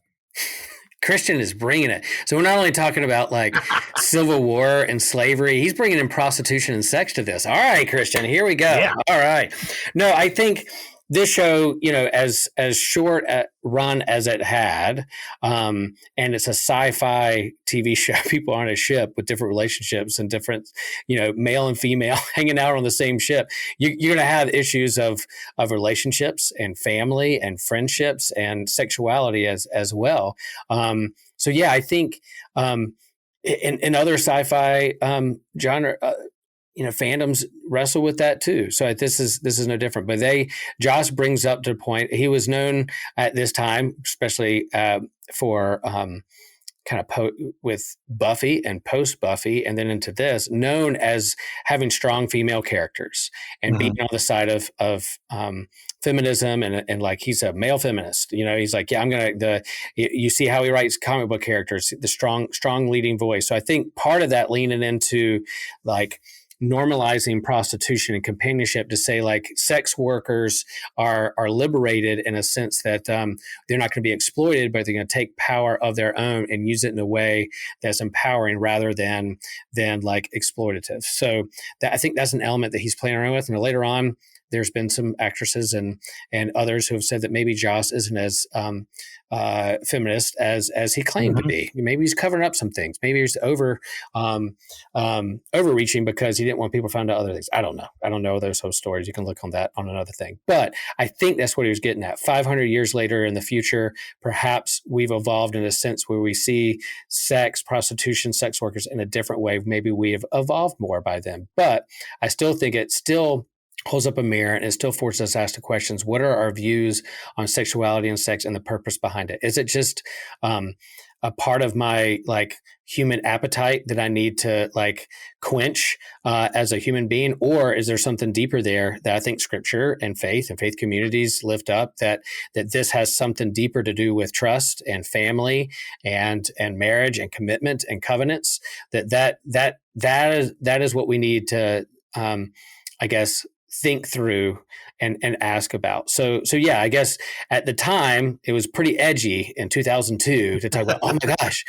Christian is bringing it. So we're not only talking about like Civil War and slavery, he's bringing in prostitution and sex to this. All right, Christian, here we go. Yeah. All right. No, I think this show, as short a run as it had, and it's a sci-fi TV show. People on a ship with different relationships and different, male and female hanging out on the same ship. You're going to have issues of relationships and family and friendships and sexuality as well. So yeah, I think in other sci-fi genre. Fandoms wrestle with that too. So this is no different. But Joss brings up to the point, he was known at this time, especially for kind of with Buffy and post Buffy, and then into this, known as having strong female characters and being on the side of feminism and like he's a male feminist. He's like, yeah, you see how he writes comic book characters, the strong leading voice. So I think part of that leaning into like normalizing prostitution and companionship to say like sex workers are liberated in a sense that they're not going to be exploited, but they're going to take power of their own and use it in a way that's empowering rather than like exploitative. So I think that's an element that he's playing around with. And later on, there's been some actresses and others who have said that maybe Joss isn't as feminist as he claimed to be. Maybe he's covering up some things. Maybe he's overreaching because he didn't want people to find out other things. I don't know. I don't know those whole stories. You can look on that on another thing. But I think that's what he was getting at. 500 years later in the future, perhaps we've evolved in a sense where we see sex, prostitution, sex workers in a different way. Maybe we have evolved more by then. But I still think it still holds up a mirror and it still forces us to ask the questions: what are our views on sexuality and sex and the purpose behind it? Is it just a part of my like human appetite that I need to like quench as a human being, or is there something deeper there that I think Scripture and faith communities lift up, that this has something deeper to do with trust and family and marriage and commitment and covenants? That is what we need to I guess think through and ask about. So yeah, I guess at the time it was pretty edgy in 2002 to talk about, oh my gosh,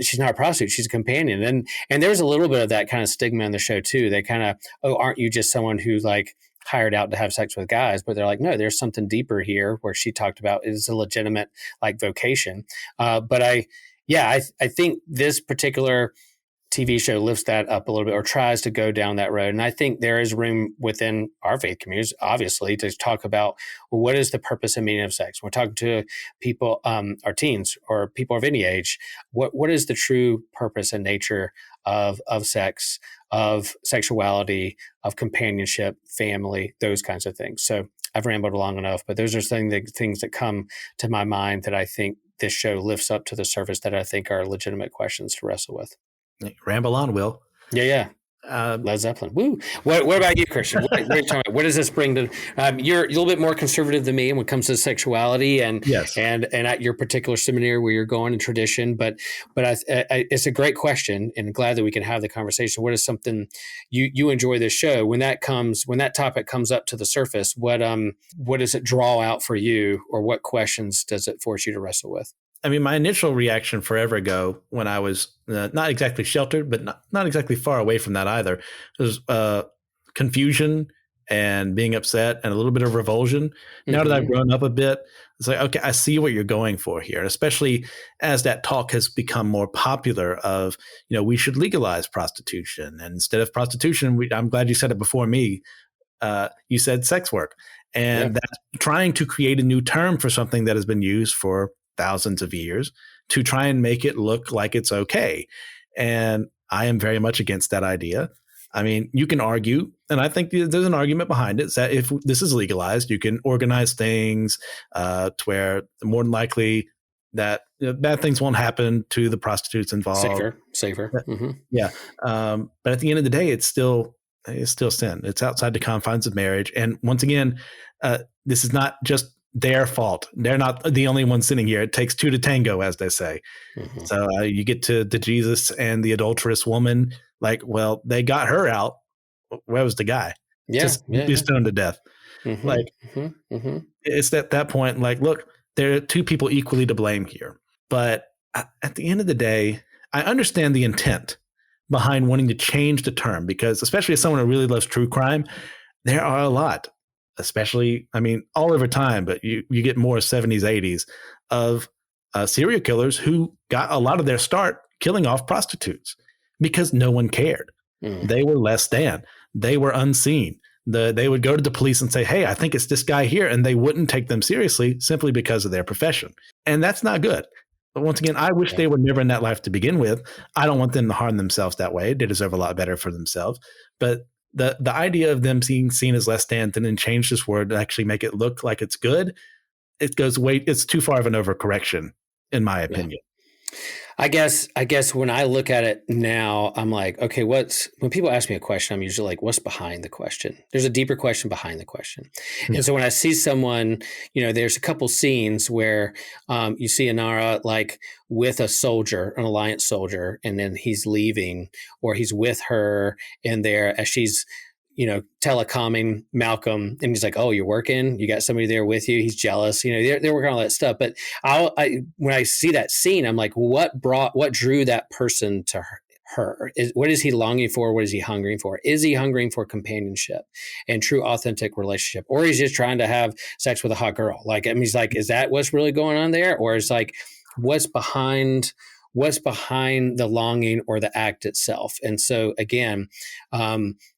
she's not a prostitute, she's a companion. And there was a little bit of that kind of stigma in the show too. They kind of, oh, aren't you just someone who's like hired out to have sex with guys? But they're like, no, there's something deeper here, where she talked about is a legitimate like vocation. But I think this particular TV show lifts that up a little bit, or tries to go down that road. And I think there is room within our faith communities, obviously, to talk about, well, what is the purpose and meaning of sex? We're talking to people, our teens or people of any age. What is the true purpose and nature of sex, of sexuality, of companionship, family, those kinds of things? So I've rambled long enough, but those are things that come to my mind that I think this show lifts up to the surface, that I think are legitimate questions to wrestle with. Ramble on, Will. Yeah. Led Zeppelin. Woo. What about you, Christian? What are you talking about? What does this bring to? You're a little bit more conservative than me when it comes to sexuality and yes, and at your particular seminary where you're going in tradition. But it's a great question, and glad that we can have the conversation. What is something you enjoy this show when that topic comes up to the surface? What does it draw out for you, or what questions does it force you to wrestle with? I mean, my initial reaction forever ago, when I was not exactly sheltered, but not exactly far away from that either, was confusion and being upset and a little bit of revulsion. Mm-hmm. Now that I've grown up a bit, it's like, okay, I see what you're going for here. And especially as that talk has become more popular of, we should legalize prostitution. And instead of prostitution, I'm glad you said it before me. You said sex work. And that's trying to create a new term for something that has been used for thousands of years to try and make it look like it's okay. And I am very much against that idea. I mean, you can argue, and I think there's an argument behind it, that if this is legalized, you can organize things to where more than likely that bad things won't happen to the prostitutes involved. Safer. Mm-hmm. Yeah. But at the end of the day, it's still sin. It's outside the confines of marriage. And once again, this is not just their fault. They're not the only ones sitting here. It takes two to tango, as they say. Mm-hmm. So you get to Jesus and the adulterous woman, like, well, they got her out. Where was the guy? Just stoned to death. Mm-hmm. Like, it's at that point, like, look, there are two people equally to blame here. But at the end of the day, I understand the intent behind wanting to change the term, because especially as someone who really loves true crime, there are a lot, especially, I mean, all over time, but you get more 70s, 80s of serial killers who got a lot of their start killing off prostitutes because no one cared. Mm. They were less than. They were unseen. They would go to the police and say, hey, I think it's this guy here. And they wouldn't take them seriously simply because of their profession. And that's not good. But once again, I wish they were never in that life to begin with. I don't want them to harm themselves that way. They deserve a lot better for themselves. But the idea of them being seen as less than and then change this word to actually make it look like it's good, it's too far of an overcorrection, in my opinion. I guess when I look at it now, I'm like, okay, when people ask me a question, I'm usually like, what's behind the question? There's a deeper question behind the question. Yeah. And so when I see someone, there's a couple scenes where you see Inara like with a soldier, an alliance soldier, and then he's leaving, or he's with her in there as she's telecalming Malcolm, and he's like, "Oh, you're working. You got somebody there with you." He's jealous. They're working on all that stuff. But when I see that scene, I'm like, what drew that person to her? What is he longing for? What is he hungering for? Is he hungering for companionship and true, authentic relationship, or he's just trying to have sex with a hot girl? Like, I mean, he's like, is that what's really going on there, or is like, what's behind the longing or the act itself? And so again,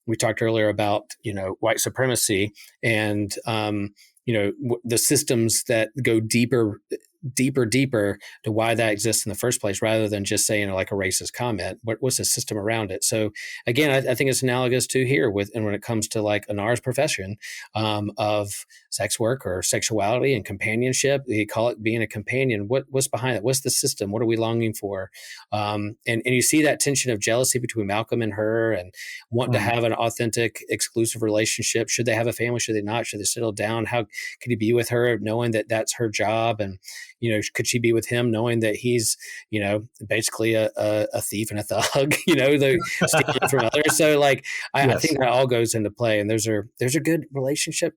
we talked earlier about white supremacy and the systems that go deeper to why that exists in the first place, rather than just saying like a racist comment. What's the system around it? So again, I think it's analogous to here and when it comes to like Anar's profession of sex work or sexuality and companionship. They call it being a companion. What's behind it? What's the system? What are we longing for? And you see that tension of jealousy between Malcolm and her, and want to have an authentic, exclusive relationship. Should they have a family? Should they not? Should they settle down? How could he be with her knowing that that's her job? And could she be with him knowing that he's, basically a thief and a thug, stealing from others? So like, I think that all goes into play, and those are good relationship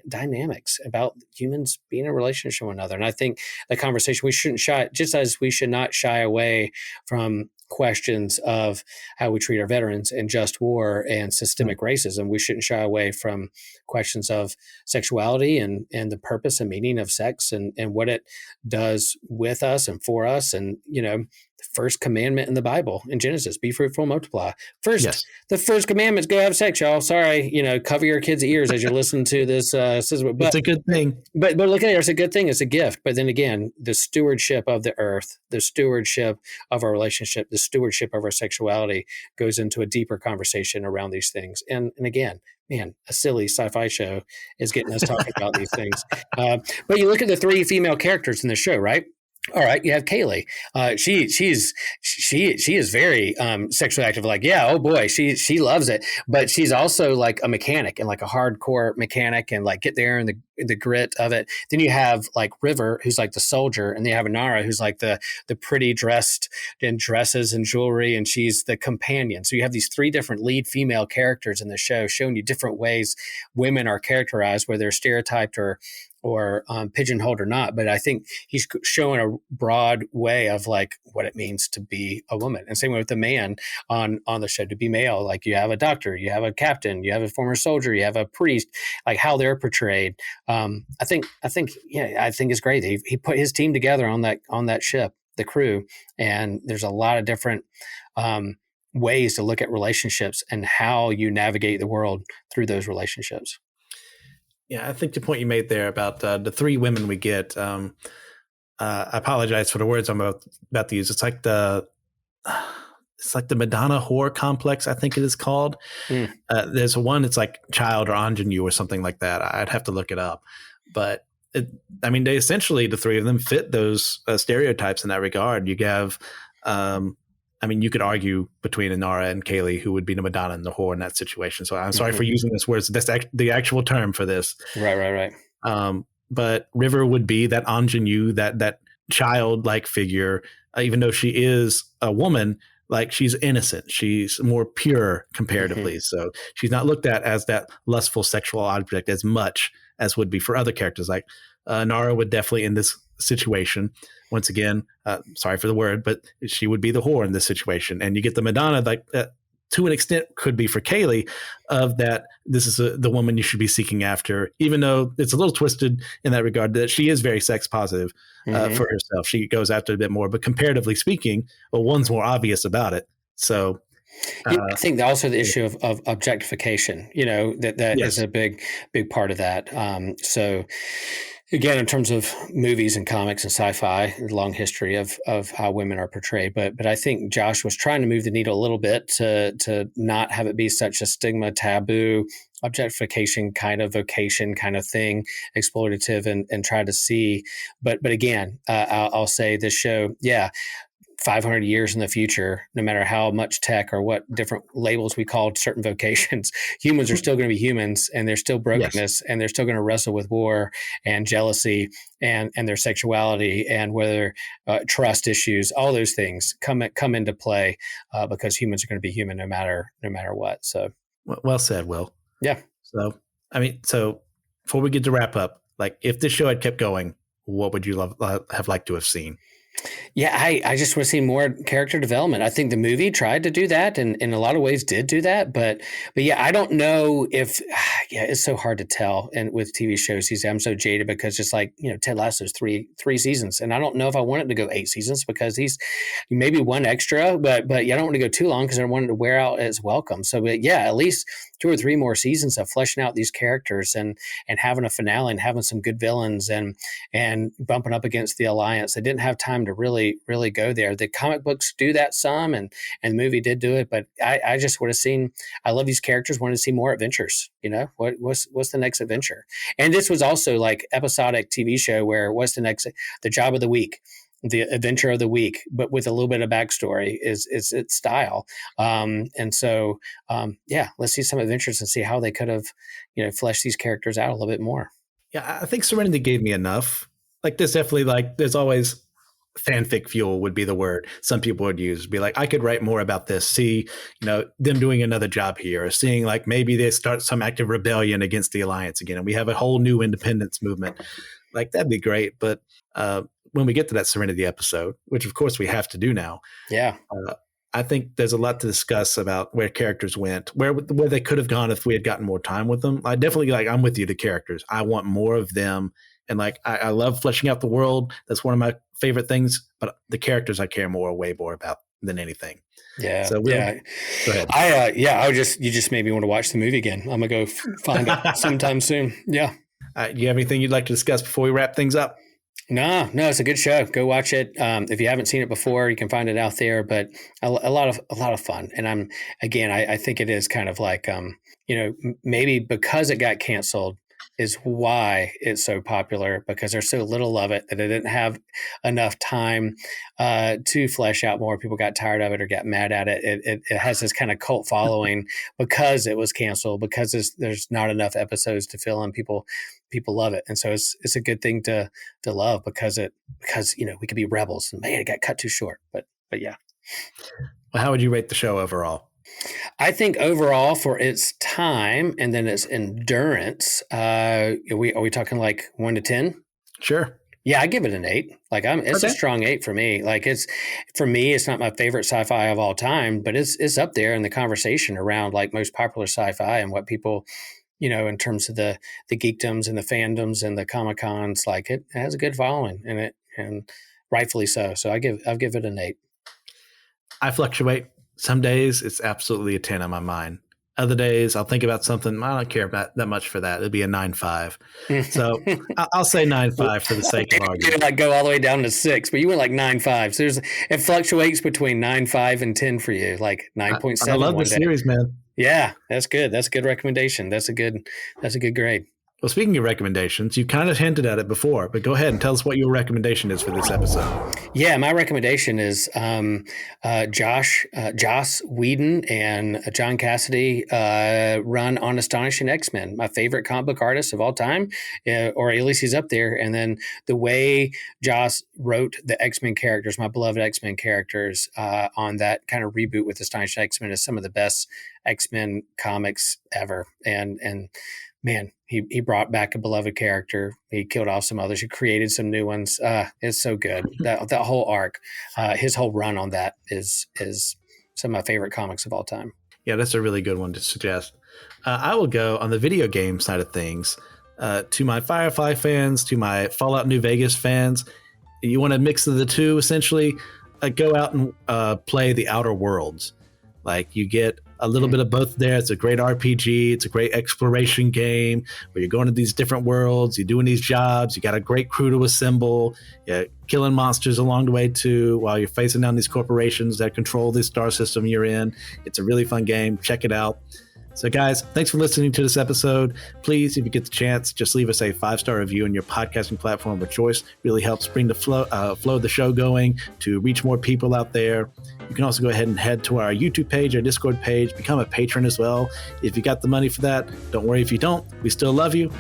dynamics about humans being in a relationship with another. And I think the conversation, we shouldn't just as we should not shy away from questions of how we treat our veterans in just war and systemic racism. We shouldn't shy away from questions of sexuality and the purpose and meaning of sex and what it does with us and for us. And, the first commandment in the Bible in Genesis, be fruitful, multiply. The first commandment is go have sex, y'all. Sorry, cover your kids' ears as you're listening to this. But it's a good thing. But look at it, it's a good thing. It's a gift. But then again, the stewardship of the earth, the stewardship of our relationship, the stewardship of our sexuality goes into a deeper conversation around these things. And again, man, a silly sci-fi show is getting us talking about these things. But you look at the three female characters in the show, right? All right, you have Kaylee. She is very sexually active. Like, yeah, oh boy, she loves it. But she's also like a mechanic and like a hardcore mechanic and like get there and the grit of it. Then you have like River, who's like the soldier, and then you have Inara, who's like the pretty dressed in dresses and jewelry, and she's the companion. So you have these three different lead female characters in the show, showing you different ways women are characterized, whether they're stereotyped or pigeonholed or not. But I think he's showing a broad way of like what it means to be a woman. And same way with the man on the show, to be male. Like you have a doctor, you have a captain, you have a former soldier, you have a priest, like how they're portrayed. I think it's great. He put his team together on that ship, the crew, and there's a lot of different ways to look at relationships and how you navigate the world through those relationships. Yeah, I think the point you made there about the three women we get, I apologize for the words I'm about to use. It's like the Madonna horror complex, I think it is called. There's one, it's like Child or Ingenue or something like that. I'd have to look it up. But they essentially, the three of them fit those stereotypes in that regard. You have, you could argue between Inara and Kaylee who would be the Madonna and the whore in that situation. So I'm sorry for using this word. That's the actual term for this. Right. But River would be that ingenue, that childlike figure, even though she is a woman. Like she's innocent. She's more pure comparatively. So she's not looked at as that lustful sexual object as much as would be for other characters. Like Nara would definitely in this situation, once again, sorry for the word, but she would be the whore in this situation. And you get the Madonna, like to an extent could be for Kaylee, of that this is the woman you should be seeking after, even though it's a little twisted in that regard that she is very sex positive for herself. She goes after it a bit more, but comparatively speaking, one's more obvious about it. So I think also the issue of objectification, that is a big part of that. So again, in terms of movies and comics and sci-fi, a long history of how women are portrayed. But I think Josh was trying to move the needle a little bit to not have it be such a stigma, taboo, objectification kind of vocation kind of thing, exploitative, and try to see. But again, I'll say this show, 500 years in the future, no matter how much tech or what different labels we called certain vocations, humans are still going to be humans, and there's still brokenness, and they're still going to wrestle with war and jealousy and their sexuality and whether trust issues, all those things come into play because humans are going to be human no matter what. So well said, Will. Yeah. So before we get to wrap up, like if this show had kept going, what would you have liked to have seen? Yeah, I just want to see more character development. I think the movie tried to do that, and in a lot of ways did do that. But yeah, I don't know if it's so hard to tell. And with TV shows, I'm so jaded because just like Ted Lasso's three seasons, and I don't know if I want it to go 8 seasons because he's maybe one extra, but I don't want to go too long because I don't want it to wear out its welcome. So but yeah, at least 2 or 3 more seasons of fleshing out these characters and having a finale and having some good villains and bumping up against the Alliance. They didn't have time to really go there. The comic books do that some, and the movie did do it, but I just would have seen. I love these characters. Wanted to see more adventures. What's the next adventure? And this was also like episodic TV show where what's the job of the week, the adventure of the week, but with a little bit of backstory is its style. And so let's see some adventures and see how they could have fleshed these characters out a little bit more. Yeah, I think Serenity gave me enough. Like there's definitely there's always fanfic fuel would be the word some people would use. Be like, I could write more about this. See, them doing another job here, or seeing like maybe they start some active rebellion against the Alliance again, and we have a whole new independence movement. Like that'd be great. But when we get to that Serenity episode, which of course we have to do now, I think there's a lot to discuss about where characters went, where they could have gone if we had gotten more time with them. I definitely I'm with you. The characters, I want more of them. And I love fleshing out the world. That's one of my favorite things. But the characters I care way more about than anything. Yeah. So go ahead. You just made me want to watch the movie again. I'm gonna go find it sometime soon. Yeah. Do you have anything you'd like to discuss before we wrap things up? No, it's a good show. Go watch it. If you haven't seen it before, you can find it out there. But a lot of fun. And I think it is kind of like maybe because it got canceled is why it's so popular, because there's so little of it that it didn't have enough time to flesh out more. People got tired of it or got mad at it. It has this kind of cult following because it was canceled, because there's not enough episodes to fill in. People love it. And so it's a good thing to love because we could be rebels and man, it got cut too short, but yeah. Well, how would you rate the show overall? I think overall for its time and then its endurance, are we talking like 1 to 10? Sure. Yeah, I give it an 8. It's a strong 8 for me. It's not my favorite sci-fi of all time, but it's up there in the conversation around like most popular sci-fi and what people, in terms of the geekdoms and the fandoms and the Comic-Cons, like it has a good following in it, and rightfully so. So I'll give it an 8. I fluctuate. Some days it's absolutely a 10 on my mind. Other days I'll think about something. I don't care about that much for that. It'll be a 9.5. So I'll say 9.5 for the sake of argument. You go all the way down to 6, but you went like 9.5. So it fluctuates between 9.5 and 10 for you, like 9.7. I love the series, man. Yeah, that's good. That's a good recommendation. That's a good grade. Well, speaking of recommendations, you kind of hinted at it before, but go ahead and tell us what your recommendation is for this episode. Yeah, my recommendation is Joss Whedon and John Cassidy run on Astonishing X-Men, my favorite comic book artist of all time, or at least he's up there. And then the way Joss wrote the X-Men characters, my beloved X-Men characters, on that kind of reboot with Astonishing X-Men is some of the best X-Men comics ever. And man, he brought back a beloved character. He killed off some others. He created some new ones. It's so good. That whole arc, his whole run on that is some of my favorite comics of all time. Yeah, that's a really good one to suggest. I will go on the video game side of things. To my Firefly fans, to my Fallout New Vegas fans, you want a mix of the two, essentially, go out and play the Outer Worlds. Like you get a little bit of both there. It's a great RPG. It's a great exploration game where you're going to these different worlds. You're doing these jobs. You got a great crew to assemble. You're killing monsters along the way too, while you're facing down these corporations that control this star system you're in. It's a really fun game. Check it out. So, guys, thanks for listening to this episode. Please, if you get the chance, just leave us a 5-star review on your podcasting platform of choice. Really helps bring the flow of the show going to reach more people out there. You can also go ahead and head to our YouTube page, our Discord page, become a patron as well. If you got the money for that, don't worry if you don't. We still love you.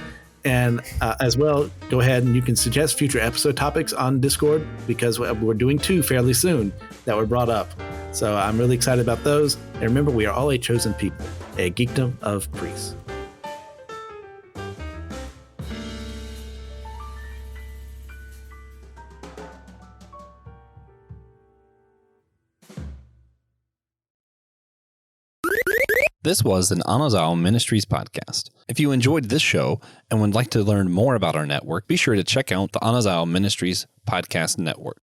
And as well, go ahead and you can suggest future episode topics on Discord, because we're doing 2 fairly soon that were brought up. So I'm really excited about those. And remember, we are all a chosen people, a geekdom of priests. This was an Anazao Ministries podcast. If you enjoyed this show and would like to learn more about our network, be sure to check out the Anazao Ministries Podcast Network.